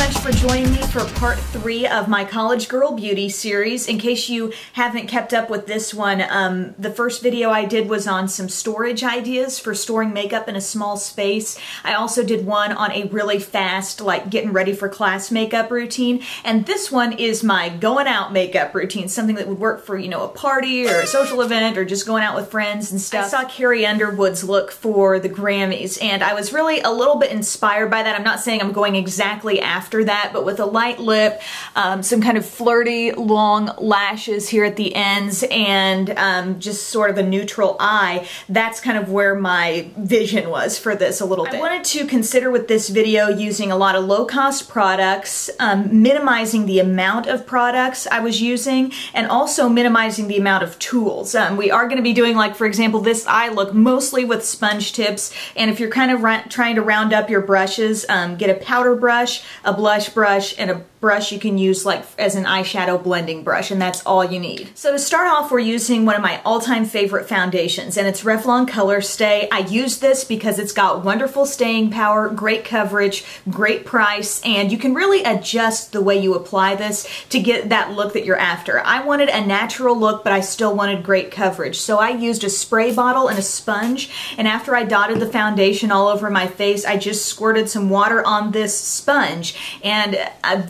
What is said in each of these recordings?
much for joining me for part 3 of my College Girl Beauty series. In case you haven't kept up with this one, the first video I did was on some storage ideas for storing makeup in a small space. I also did one on a really fast, like getting ready for class makeup routine. And this one is my going out makeup routine, something that would work for, you know, a party or a social event or just going out with friends and stuff. I saw Carrie Underwood's look for the Grammys and I was really a little bit inspired by that. I'm not saying I'm going exactly after that, but with a light lip, some kind of flirty long lashes here at the ends, and just sort of a neutral eye. That's kind of where my vision was for this a little bit. I wanted to consider with this video using a lot of low-cost products, minimizing the amount of products I was using, and also minimizing the amount of tools. We are going to be doing, like, for example, this eye look mostly with sponge tips, and if you're kind of trying to round up your brushes, get a powder brush, a blush brush, and a brush you can use like as an eyeshadow blending brush, and that's all you need. So to start off, we're using one of my all-time favorite foundations, and it's Revlon Colorstay. I use this because it's got wonderful staying power, great coverage, great price, and you can really adjust the way you apply this to get that look that you're after. I wanted a natural look, but I still wanted great coverage, so I used a spray bottle and a sponge, and after I dotted the foundation all over my face, I just squirted some water on this sponge, and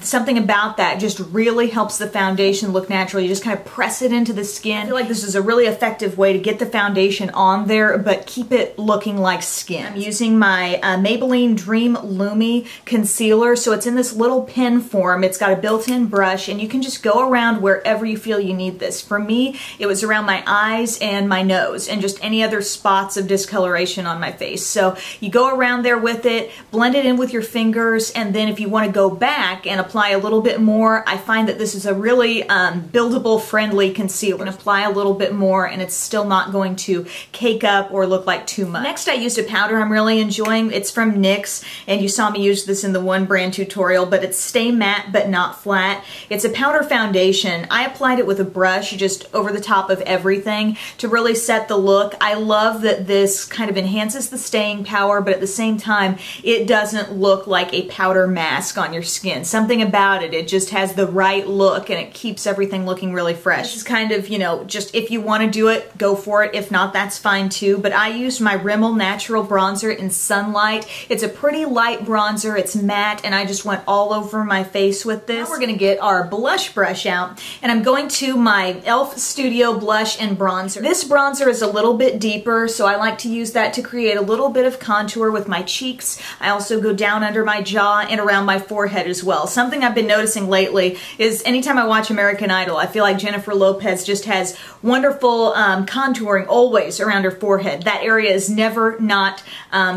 something about that just really helps the foundation look natural. You just kind of press it into the skin. I feel like this is a really effective way to get the foundation on there but keep it looking like skin. I'm using my Maybelline Dream Lumi concealer, so it's in this little pen form. It's got a built-in brush and you can just go around wherever you feel you need this. For me, it was around my eyes and my nose and just any other spots of discoloration on my face. So you go around there with it, blend it in with your fingers, and then if you want to go back and apply a little bit more, I find that this is a really buildable, friendly concealer. You can apply a little bit more and it's still not going to cake up or look like too much. Next, I used a powder I'm really enjoying. It's from NYX, and you saw me use this in the One Brand tutorial, but it's Stay Matte but Not Flat. It's a powder foundation. I applied it with a brush just over the top of everything to really set the look. I love that this kind of enhances the staying power, but at the same time, it doesn't look like a powder mask on your skin. Something about it just has the right look and it keeps everything looking really fresh. This is kind of, you know, just if you want to do it, go for it. If not, that's fine too. But I used my Rimmel Natural Bronzer in Sunlight. It's a pretty light bronzer. It's matte, and I just went all over my face with this. Now we're going to get our blush brush out, and I'm going to my e.l.f. Studio Blush and Bronzer. This bronzer is a little bit deeper, so I like to use that to create a little bit of contour with my cheeks. I also go down under my jaw and around my forehead as well. Something I've been noticing lately is anytime I watch American Idol, I feel like Jennifer Lopez just has wonderful contouring always around her forehead. That area is never not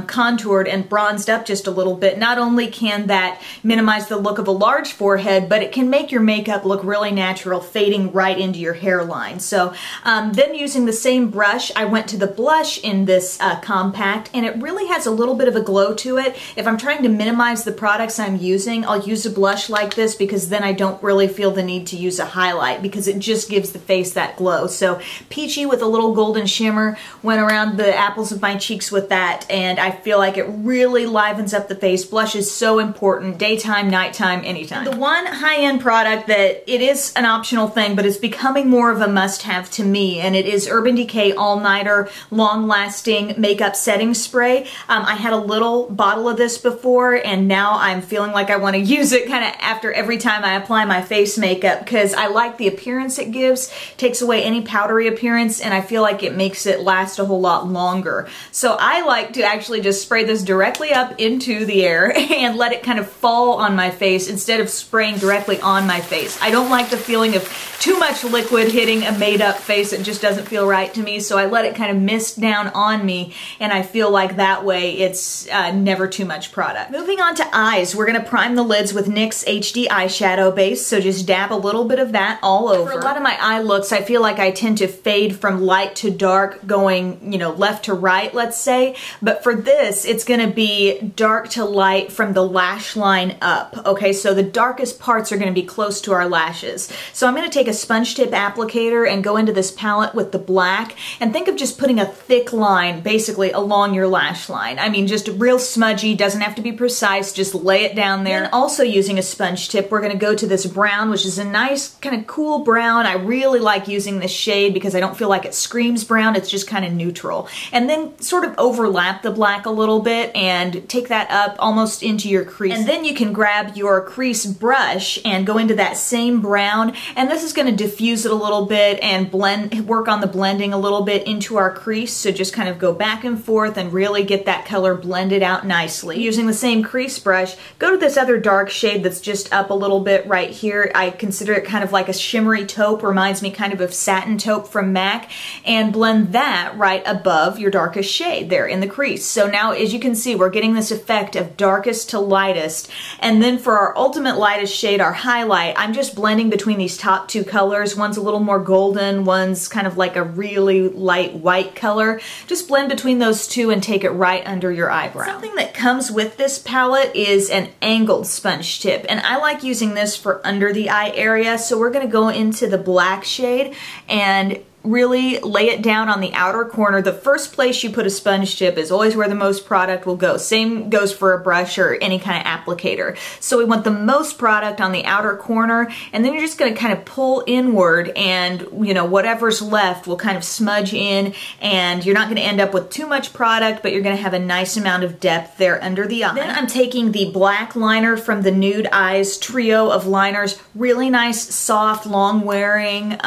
contoured and bronzed up just a little bit. Not only can that minimize the look of a large forehead, but it can make your makeup look really natural, fading right into your hairline. So then using the same brush, I went to the blush in this compact, and it really has a little bit of a glow to it. If I'm trying to minimize the products I'm using, I'll use a blush like this because then I don't really feel the need to use a highlight because it just gives the face that glow. So peachy with a little golden shimmer, went around the apples of my cheeks with that, and I feel like it really livens up the face. Blush is so important, daytime, nighttime, anytime. The one high-end product that it is an optional thing, but it's becoming more of a must-have to me, and it is Urban Decay All Nighter Long-Lasting Makeup Setting Spray. I had a little bottle of this before, and now I'm feeling like I want to use it kind of after every time I apply my face makeup because I like the appearance it gives, takes away any powdery appearance, and I feel like it makes it last a whole lot longer. So I like to actually just spray this directly up into the air and let it kind of fall on my face instead of spraying directly on my face. I don't like the feeling of too much liquid hitting a made-up face. It just doesn't feel right to me, so I let it kind of mist down on me, and I feel like that way it's never too much product. Moving on to eyes, we're going to prime the lids with NYX HD eyeshadow base, so just dab a little bit of that all over. For a lot of my eye looks, I feel like I tend to fade from light to dark, going, you know, left to right, let's say. But for this, it's gonna be dark to light from the lash line up, okay? So the darkest parts are gonna be close to our lashes. So I'm gonna take a sponge tip applicator and go into this palette with the black, and think of just putting a thick line, basically, along your lash line. I mean, just real smudgy, doesn't have to be precise, just lay it down there. And also using a sponge tip, we're gonna go to this brown, which is a nice kind of cool brown. I really like using this shade because I don't feel like it screams brown, it's just kind of neutral. And then sort of overlap the black a little bit and take that up almost into your crease. And then you can grab your crease brush and go into that same brown, and this is gonna diffuse it a little bit and work on the blending a little bit into our crease. So just kind of go back and forth and really get that color blended out nicely. Using the same crease brush, go to this other dark shade that's just up a little bit right here. I consider it kind of like a shimmery taupe, reminds me kind of satin taupe from MAC, and blend that right above your darkest shade there in the crease. So now, as you can see, we're getting this effect of darkest to lightest. And then for our ultimate lightest shade, our highlight, I'm just blending between these top two colors. One's a little more golden, one's kind of like a really light white color. Just blend between those two and take it right under your eyebrow. Something that comes with this palette is an angled sponge tip, and I like using this for under the eye area. So we're going to go into the black shade and really lay it down on the outer corner. The first place you put a sponge tip is always where the most product will go. Same goes for a brush or any kind of applicator. So we want the most product on the outer corner, and then you're just going to kind of pull inward, and you know, whatever's left will kind of smudge in, and you're not going to end up with too much product, but you're going to have a nice amount of depth there under the eye. Then I'm taking the black liner from the Nude Eyes trio of liners. Really nice, soft, long wearing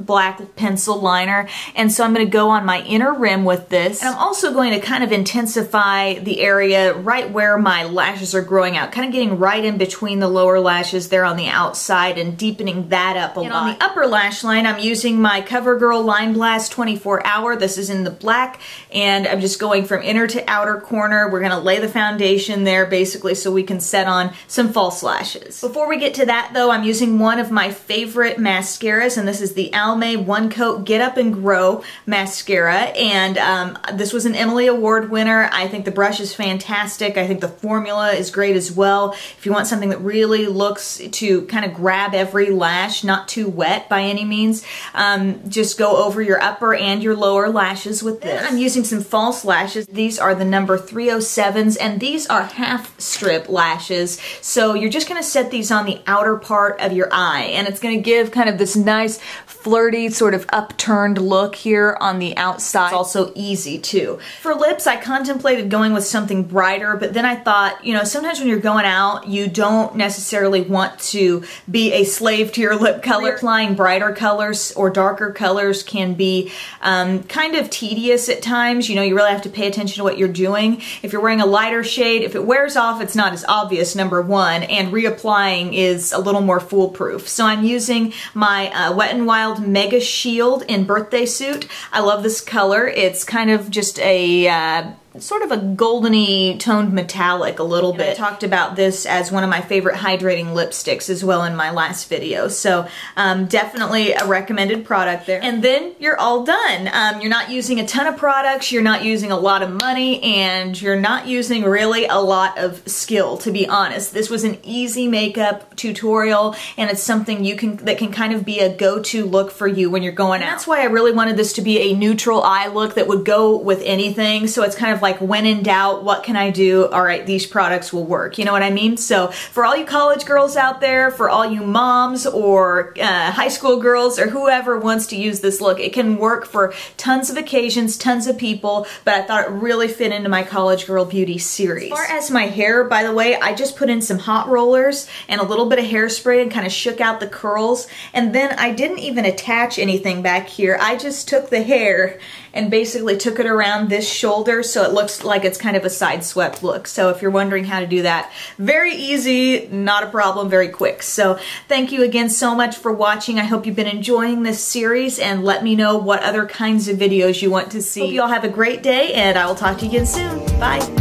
black pencil liner, and so I'm going to go on my inner rim with this, and I'm also going to kind of intensify the area right where my lashes are growing out, kind of getting right in between the lower lashes there on the outside and deepening that up a lot. And on the upper lash line, I'm using my CoverGirl Line Blast 24 Hour. This is in the black, and I'm just going from inner to outer corner. We're going to lay the foundation there basically so we can set on some false lashes. Before we get to that though, I'm using one of my favorite mascaras, and this is the Almay One Coat Get Up and Grow mascara, and this was an Emily Award winner. I think the brush is fantastic. I think the formula is great as well. If you want something that really looks to kind of grab every lash, not too wet by any means, just go over your upper and your lower lashes with this. I'm using some false lashes. These are the number 307s, and these are half strip lashes. So you're just going to set these on the outer part of your eye, and it's going to give kind of this nice flirty sort of upturned look here on the outside. It's also easy too. For lips, I contemplated going with something brighter, but then I thought, you know, sometimes when you're going out, you don't necessarily want to be a slave to your lip color. Applying brighter colors or darker colors can be kind of tedious at times. You know, you really have to pay attention to what you're doing. If you're wearing a lighter shade, if it wears off, it's not as obvious, number one, and reapplying is a little more foolproof. So I'm using my Wet n Wild MegaSheild in Birthday Suit. I love this color. It's kind of just a sort of a goldeny toned metallic a little bit. I talked about this as one of my favorite hydrating lipsticks as well in my last video, so definitely a recommended product there. And then you're all done. You're not using a ton of products, you're not using a lot of money, and you're not using really a lot of skill, to be honest. This was an easy makeup tutorial, and it's something that can kind of be a go-to look for you when you're going out. That's why I really wanted this to be a neutral eye look that would go with anything, so it's kind of like, when in doubt, what can I do? All right, these products will work. You know what I mean? So for all you college girls out there, for all you moms or high school girls or whoever wants to use this look, it can work for tons of occasions, tons of people, but I thought it really fit into my College Girl Beauty series. As far as my hair, by the way, I just put in some hot rollers and a little bit of hairspray and kind of shook out the curls, and then I didn't even attach anything back here. I just took the hair and basically took it around this shoulder so it looks like it's kind of a side swept look. So if you're wondering how to do that, very easy, not a problem, very quick. So thank you again so much for watching. I hope you've been enjoying this series, and let me know what other kinds of videos you want to see. Hope you all have a great day, and I will talk to you again soon. Bye.